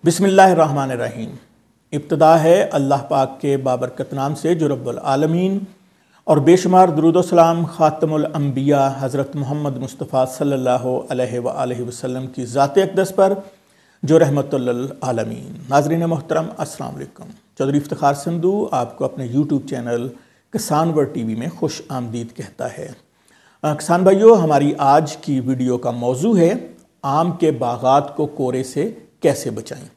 बिस्मिल्लाहिर्रहमानिर्रहीम। इब्तिदा है अल्लाह पाक के बाबरकत नाम से जो रब्बुल आलमीन और बेशुमार दुरूद व सलाम खातमुल अंबिया हज़रत मोहम्मद मुस्तफ़ा सल्लल्लाहु अलैहि वसल्लम की ज़ात अक़दस पर जो रहमतुल लिल आलमीन। नाज़रीन मोहतरम अस्सलाम वालेकुम। चौधरी इफ्तिखार संधू आपको अपने यूट्यूब चैनल किसान वर्ल्ड टीवी में खुश आमदीद कहता है। किसान भाइयों, हमारी आज की वीडियो का मौजू है आम के बागात को कोरे से कैसे बचाएं।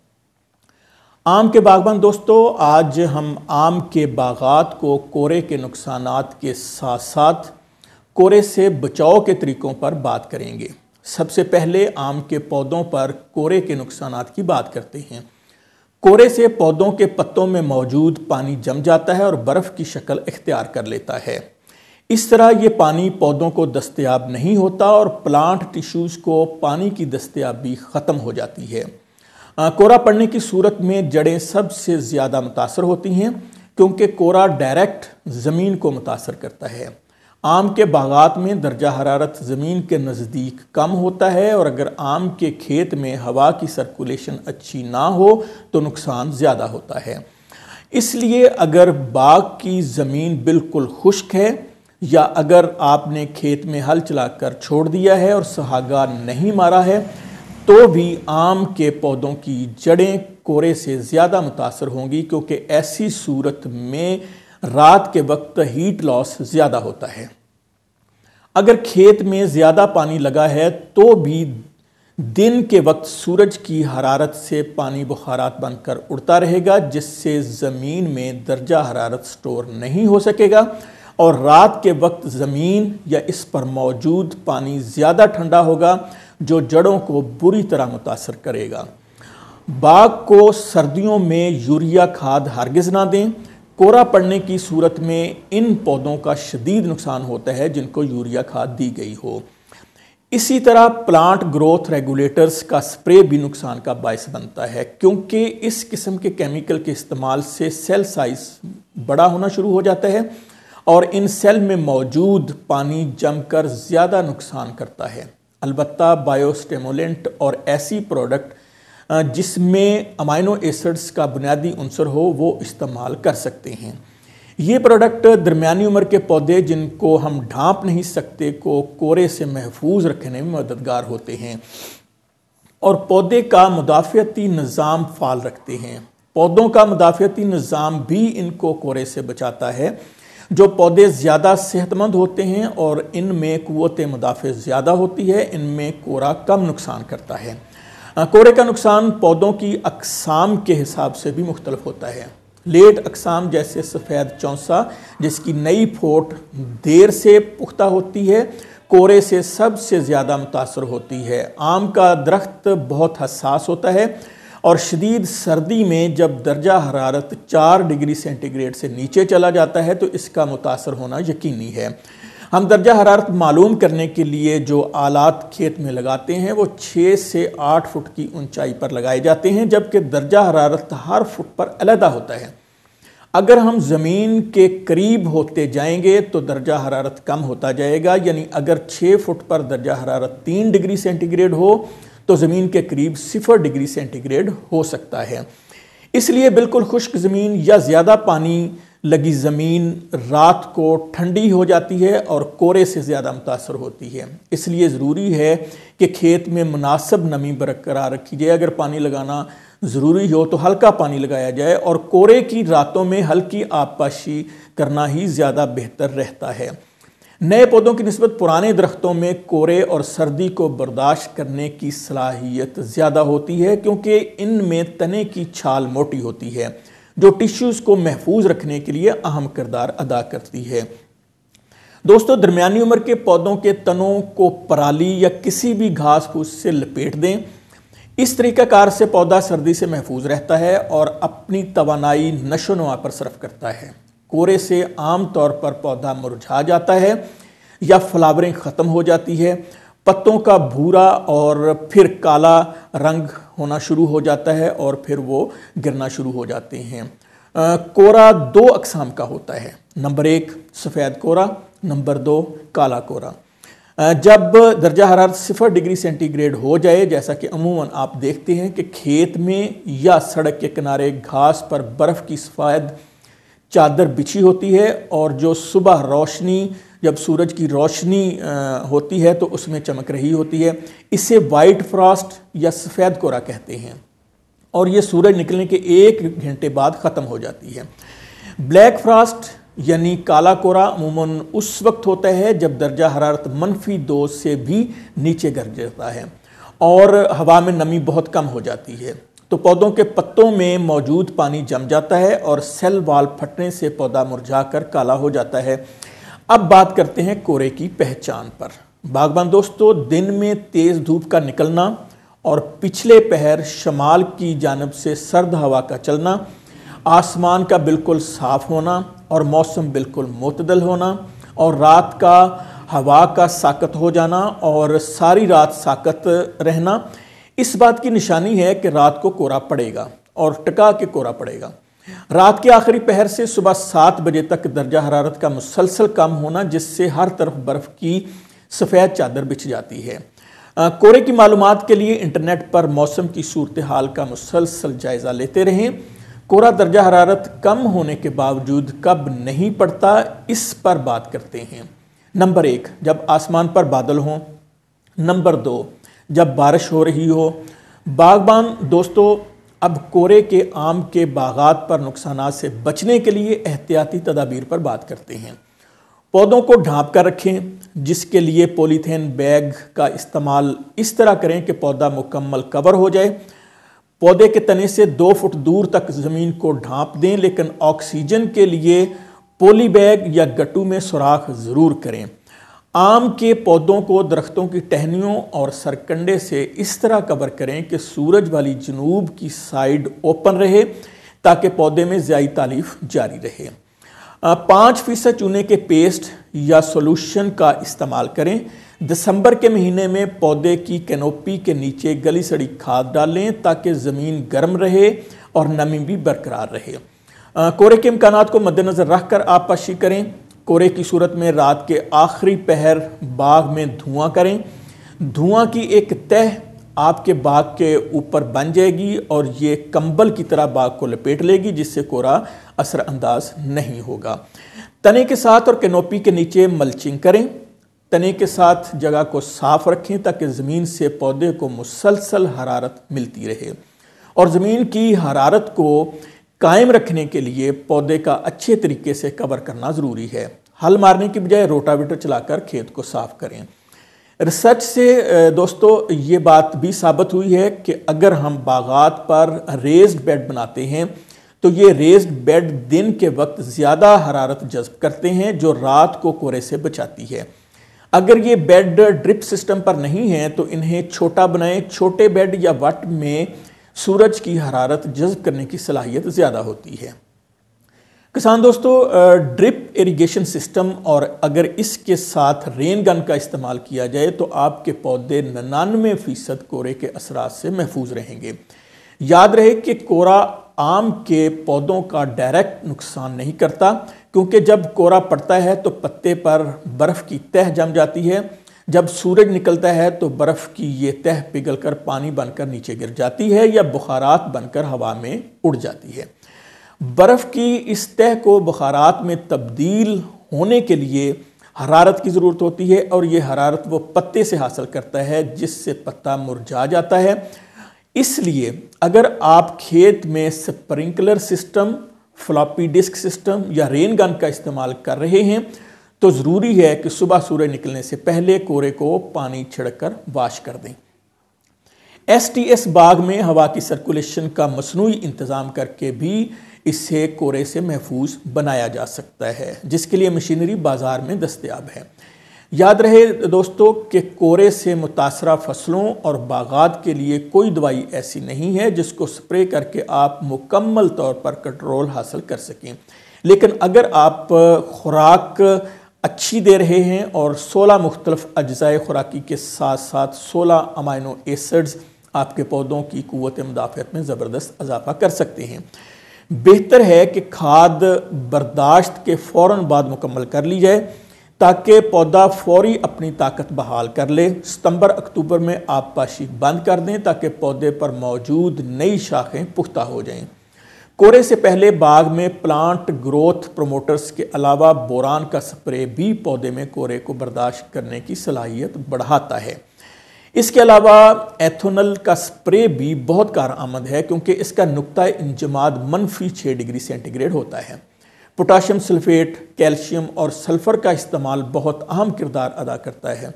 आम के बागबान दोस्तों, आज हम आम के बागात को कोरे के नुकसानात के साथ साथ कोरे से बचाव के तरीकों पर बात करेंगे। सबसे पहले आम के पौधों पर कोरे के नुकसानात की बात करते हैं। कोरे से पौधों के पत्तों में मौजूद पानी जम जाता है और बर्फ़ की शक्ल इख्तियार कर लेता है। इस तरह ये पानी पौधों को दस्तयाब नहीं होता और प्लांट टिश्यूज़ को पानी की दस्तयाबी ख़त्म हो जाती है। कोरा पड़ने की सूरत में जड़ें सबसे ज़्यादा मुतासर होती हैं क्योंकि कोरा डायरेक्ट ज़मीन को मुतासर करता है। आम के बागात में दर्जा हरारत ज़मीन के नज़दीक कम होता है और अगर आम के खेत में हवा की सर्कुलेशन अच्छी ना हो तो नुकसान ज़्यादा होता है। इसलिए अगर बाग की ज़मीन बिल्कुल खुश्क है या अगर आपने खेत में हल चलाकर छोड़ दिया है और सहागा नहीं मारा है तो भी आम के पौधों की जड़ें कोरे से ज़्यादा मुतासर होंगी क्योंकि ऐसी सूरत में रात के वक्त हीट लॉस ज़्यादा होता है। अगर खेत में ज़्यादा पानी लगा है तो भी दिन के वक्त सूरज की हरारत से पानी बुखारात बनकर उड़ता रहेगा जिससे ज़मीन में दर्जा हरारत स्टोर नहीं हो सकेगा और रात के वक्त ज़मीन या इस पर मौजूद पानी ज़्यादा ठंडा होगा जो जड़ों को बुरी तरह मुतासर करेगा। बाग को सर्दियों में यूरिया खाद हरगिज़ ना दें। कोरा पड़ने की सूरत में इन पौधों का शदीद नुकसान होता है जिनको यूरिया खाद दी गई हो। इसी तरह प्लांट ग्रोथ रेगुलेटर्स का स्प्रे भी नुकसान का बायस बनता है क्योंकि इस किस्म के केमिकल के इस्तेमाल से सेल साइज बड़ा होना शुरू हो जाता है और इन सेल में मौजूद पानी जमकर ज़्यादा नुकसान करता है। अलबत्ता बायोस्टिमुलेंट और ऐसी प्रोडक्ट जिसमें अमाइनो एसिड्स का बुनियादी उनसर हो वो इस्तेमाल कर सकते हैं। ये प्रोडक्ट दरमियानी उम्र के पौधे जिनको हम ढांप नहीं सकते को कोरे से महफूज रखने में मददगार होते हैं और पौधे का मुदाफ़ियती निज़ाम फ़ाल रखते हैं। पौधों का मुदाफ़ियती निज़ाम भी इनको कोरे से बचाता है। जो पौधे ज़्यादा सेहतमंद होते हैं और इनमें क़ुव्वत मुदाफ़े ज़्यादा होती है, इनमें कोरा कम नुकसान करता है। कोरे का नुकसान पौधों की अक़साम के हिसाब से भी मुख्तलिफ होता है। लेट अक़साम जैसे सफ़ेद चौंसा जिसकी नई फोट देर से पुख्ता होती है कोरे से सबसे ज़्यादा मुतासर होती है। आम का दरख्त बहुत हसास होता है और शदीद सर्दी में जब दर्जा हरारत 4 डिग्री सेंटीग्रेड से नीचे चला जाता है तो इसका मुतासर होना यकीनी है। हम दर्जा हरारत मालूम करने के लिए जो आलात खेत में लगाते हैं वो 6 से 8 फुट की ऊंचाई पर लगाए जाते हैं जबकि दर्जा हरारत हर फुट पर अलहदा होता है। अगर हम ज़मीन के करीब होते जाएंगे तो दर्जा हरारत कम होता जाएगा, यानी अगर 6 फुट पर दर्जा हरारत 3 डिग्री सेंटीग्रेड हो तो ज़मीन के करीब 0 डिग्री सेंटीग्रेड हो सकता है। इसलिए बिल्कुल खुश्क ज़मीन या ज़्यादा पानी लगी ज़मीन रात को ठंडी हो जाती है और कोरे से ज़्यादा मुतासर होती है। इसलिए ज़रूरी है कि खेत में मुनासिब नमी बरकरार रखी जाए। अगर पानी लगाना ज़रूरी हो तो हल्का पानी लगाया जाए और कोरे की रातों में हल्की आबपाशी करना ही ज़्यादा बेहतर रहता है। नए पौधों की निस्बत पुराने दरख्तों में कोरे और सर्दी को बर्दाश्त करने की सलाहियत ज़्यादा होती है क्योंकि इनमें तने की छाल मोटी होती है जो टिश्यूज़ को महफूज रखने के लिए अहम किरदार अदा करती है। दोस्तों, दरमियानी उम्र के पौधों के तनों को पराली या किसी भी घास फूस से लपेट दें। इस तरीक़ाकार से पौधा सर्दी से महफूज रहता है और अपनी तवानाई नशो नुमा पर सर्फ करता है। कोरे से आम तौर पर पौधा मुरझा जाता है या फ्लावरिंग ख़त्म हो जाती है। पत्तों का भूरा और फिर काला रंग होना शुरू हो जाता है और फिर वो गिरना शुरू हो जाते हैं। कोरा 2 अक़साम का होता है। नंबर 1 सफ़ेद कोरा, नंबर 2 काला कोरा। जब दर्जा हरारत 0 डिग्री सेंटीग्रेड हो जाए, जैसा कि अमूमन आप देखते हैं कि खेत में या सड़क के किनारे घास पर बर्फ़ की सफ़ेद चादर बिछी होती है और जो सुबह रोशनी, जब सूरज की रोशनी होती है तो उसमें चमक रही होती है, इसे वाइट फ्रॉस्ट या सफ़ेद कोहरा कहते हैं और ये सूरज निकलने के 1 घंटे बाद ख़त्म हो जाती है। ब्लैक फ्रॉस्ट यानी काला कोहरा अमूमन उस वक्त होता है जब दर्जा हरारत -2 से भी नीचे गिर जाता है और हवा में नमी बहुत कम हो जाती है, तो पौधों के पत्तों में मौजूद पानी जम जाता है और सेल वाल फटने से पौधा मुरझाकर काला हो जाता है। अब बात करते हैं कोहरे की पहचान पर। बागबान दोस्तों, दिन में तेज़ धूप का निकलना और पिछले पहर शमाल की जानिब से सर्द हवा का चलना, आसमान का बिल्कुल साफ़ होना और मौसम बिल्कुल मुतदल होना और रात का हवा का साकत हो जाना और सारी रात साकत रहना, इस बात की निशानी है कि रात को कोहरा पड़ेगा और टिका के कोहरा पड़ेगा। रात के आखिरी पहर से सुबह 7 बजे तक दर्जा हरारत का मुसलसल कम होना, जिससे हर तरफ बर्फ़ की सफ़ेद चादर बिछ जाती है। कोहरे की मालूमात के लिए इंटरनेट पर मौसम की सूरत हाल का मुसलसल जायज़ा लेते रहें। कोहरा दर्जा हरारत कम होने के बावजूद कब नहीं पड़ता, इस पर बात करते हैं। नंबर 1, जब आसमान पर बादल हों। नंबर 2, जब बारिश हो रही हो। बागबान दोस्तों, अब कोहरे के आम के बागात पर नुकसानात से बचने के लिए एहतियाती तदाबीर पर बात करते हैं। पौधों को ढाँप कर रखें, जिसके लिए पॉलीथीन बैग का इस्तेमाल इस तरह करें कि पौधा मुकम्मल कवर हो जाए। पौधे के तने से 2 फुट दूर तक ज़मीन को ढाँप दें, लेकिन ऑक्सीजन के लिए पॉली बैग या गट्टू में सुराख ज़रूर करें। आम के पौधों को दरख्तों की टहनियों और सरकंडे से इस तरह कवर करें कि सूरज वाली जनूब की साइड ओपन रहे, ताकि पौधे में ज़्यादा तालीफ जारी रहे। 5% चूने के पेस्ट या सॉल्यूशन का इस्तेमाल करें। दिसंबर के महीने में पौधे की कैनोपी के नीचे गली सड़ी खाद डालें, ताकि ज़मीन गर्म रहे और नमी भी बरकरार रहे। कोहरे के इम्कानात को मद्देनज़र रखकर आप पाशी करें। कोहरे की सूरत में रात के आखिरी पहर बाग में धुआं करें। धुआं की एक तह आपके बाग के ऊपर बन जाएगी और ये कंबल की तरह बाग को लपेट लेगी, जिससे कोहरा असरअंदाज नहीं होगा। तने के साथ और कैनोपी के नीचे मल्चिंग करें। तने के साथ जगह को साफ रखें ताकि ज़मीन से पौधे को मुसलसल हरारत मिलती रहे और ज़मीन की हरारत को कायम रखने के लिए पौधे का अच्छे तरीके से कवर करना ज़रूरी है। हल मारने की बजाय रोटावेटर चलाकर खेत को साफ करें। रिसर्च से दोस्तों ये बात भी साबित हुई है कि अगर हम बागात पर रेज्ड बेड बनाते हैं तो ये रेज्ड बेड दिन के वक्त ज़्यादा हरारत जज़्ब करते हैं, जो रात को कोहरे से बचाती है। अगर ये बेड ड्रिप सिस्टम पर नहीं है तो इन्हें छोटा बनाएं। छोटे बेड या वट में सूरज की हरारत जज़्ब करने की सलाहियत ज़्यादा होती है। किसान दोस्तों, ड्रिप इरिगेशन सिस्टम और अगर इसके साथ रेन गन का इस्तेमाल किया जाए तो आपके पौधे 99% कोहरे के असरात से महफूज रहेंगे। याद रहे कि कोहरा आम के पौधों का डायरेक्ट नुकसान नहीं करता, क्योंकि जब कोहरा पड़ता है तो पत्ते पर बर्फ़ की तह जम जाती है। जब सूरज निकलता है तो बर्फ़ की ये तह पिघलकर पानी बनकर नीचे गिर जाती है या बुखारात बनकर हवा में उड़ जाती है। बर्फ़ की इस तह को बुखारात में तब्दील होने के लिए हरारत की ज़रूरत होती है और ये हरारत वो पत्ते से हासिल करता है, जिससे पत्ता मुरझा जाता है। इसलिए अगर आप खेत में sprinkler system, floppy disk system या रेन गन का इस्तेमाल कर रहे हैं तो ज़रूरी है कि सुबह सूरज निकलने से पहले कोहरे को पानी छिड़ककर वाश कर दें। STS बाग में हवा की सर्कुलेशन का मसनूई इंतज़ाम करके भी इसे कोहरे से महफूज बनाया जा सकता है, जिसके लिए मशीनरी बाज़ार में दस्तयाब है। याद रहे दोस्तों कि कोहरे से मुतासरा फसलों और बागात के लिए कोई दवाई ऐसी नहीं है जिसको स्प्रे करके आप मुकम्मल तौर पर कंट्रोल हासिल कर सकें। लेकिन अगर आप खुराक अच्छी दे रहे हैं और 16 मुख्तलिफ अज्जाए खुराकी के साथ साथ 16 अमाइनो एसिड्स आपके पौधों की क़ुव्वत मुदाफ़अत में ज़बरदस्त इजाफा कर सकते हैं। बेहतर है कि खाद बर्दाश्त के फ़ौरन बाद मुकम्मल कर ली जाए। ताकि पौधा फौरी अपनी ताकत बहाल कर ले। सितंबर अक्टूबर में आबपाशी बंद कर दें ताकि पौधे पर मौजूद नई शाखें पुख्ता हो जाएं। कोरे से पहले बाग में प्लांट ग्रोथ प्रोमोटर्स के अलावा बोरान का स्प्रे भी पौधे में कोरे को बर्दाश्त करने की सलाहियत बढ़ाता है। इसके अलावा एथोनल का स्प्रे भी बहुत कारआमद है क्योंकि इसका नुक्ता इंजमाद -6 डिग्री सेंटीग्रेड होता है। पोटाशियम सल्फेट, कैल्शियम और सल्फर का इस्तेमाल बहुत अहम किरदार अदा करता है।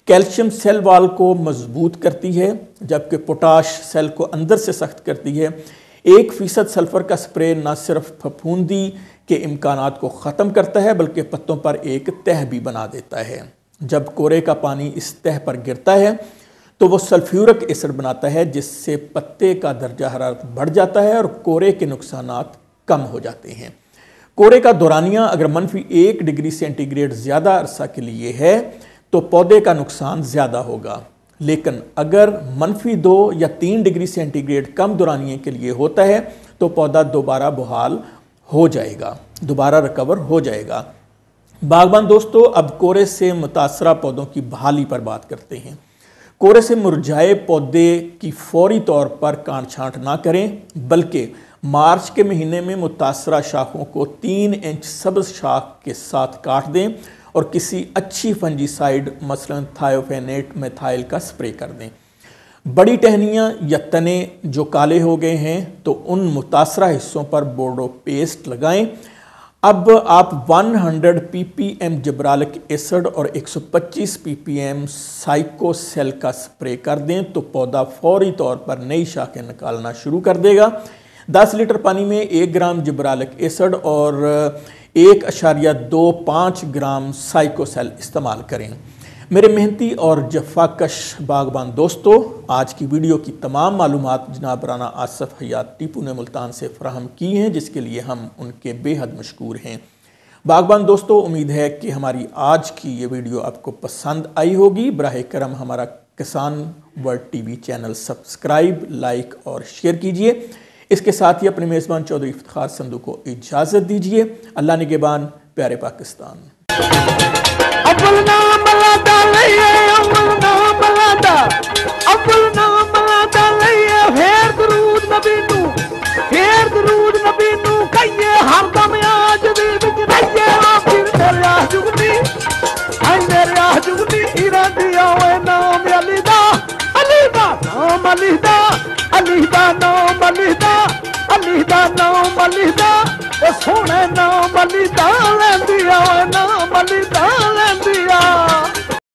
कैल्शियम सेल वाल को मजबूत करती है जबकि पोटाश सेल को अंदर से सख्त करती है। 1% सल्फर का स्प्रे न सिर्फ फफूंदी के इम्कानात को ख़त्म करता है बल्कि पत्तों पर एक तह भी बना देता है। जब कोरे का पानी इस तह पर गिरता है तो वो सल्फ्यूरिक एसिड बनाता है जिससे पत्ते का दर्जा हरारत बढ़ जाता है और कोरे के नुकसानात कम हो जाते हैं। कोरे का दौरानिया अगर -1 डिग्री सेंटीग्रेड ज़्यादा अरसा के लिए है तो पौधे का नुकसान ज़्यादा होगा, लेकिन अगर -2 या 3 डिग्री सेंटीग्रेड कम दौरानिए के लिए होता है तो पौधा दोबारा बहाल हो जाएगा, दोबारा रिकवर हो जाएगा। बागबान दोस्तों, अब कोरे से मुतासरा पौधों की बहाली पर बात करते हैं। कोरे से मुरझाए पौधे की फौरी तौर पर काट छांट ना करें बल्कि मार्च के महीने में मुतासरा शाखों को 3 इंच सब्ज शाख के साथ काट दें और किसी अच्छी फंजीसाइड मसलन थायोफेनेट मेथाइल का स्प्रे कर दें। बड़ी टहनियाँ या तने जो काले हो गए हैं तो उन मुतासरा हिस्सों पर बोर्डो पेस्ट लगाएं। अब आप 100 ppm जिब्रालिक एसिड और 125 ppm साइकोसेल का स्प्रे कर दें तो पौधा फौरी तौर पर नई शाखें निकालना शुरू कर देगा। 10 लीटर पानी में 1 ग्राम जिब्रालिक एसिड और 1.25 ग्राम साइकोसेल इस्तेमाल करें। मेरे मेहनती और जफ़ाकश बागबान दोस्तों, आज की वीडियो की तमाम मालूमात जनाब राना आसिफ हयात टीपू ने मुल्तान से फ़राहम की हैं जिसके लिए हम उनके बेहद मशकूर हैं। बागबान दोस्तों, उम्मीद है कि हमारी आज की ये वीडियो आपको पसंद आई होगी। बराह करम हमारा किसान world TV channel subscribe, like और शेयर कीजिए। इसके साथ ही अपने मेज़बान चौधरी इफ्तिखार संधू को इजाज़त दीजिए। अल्लाह निगहबान, प्यारे पाकिस्तान।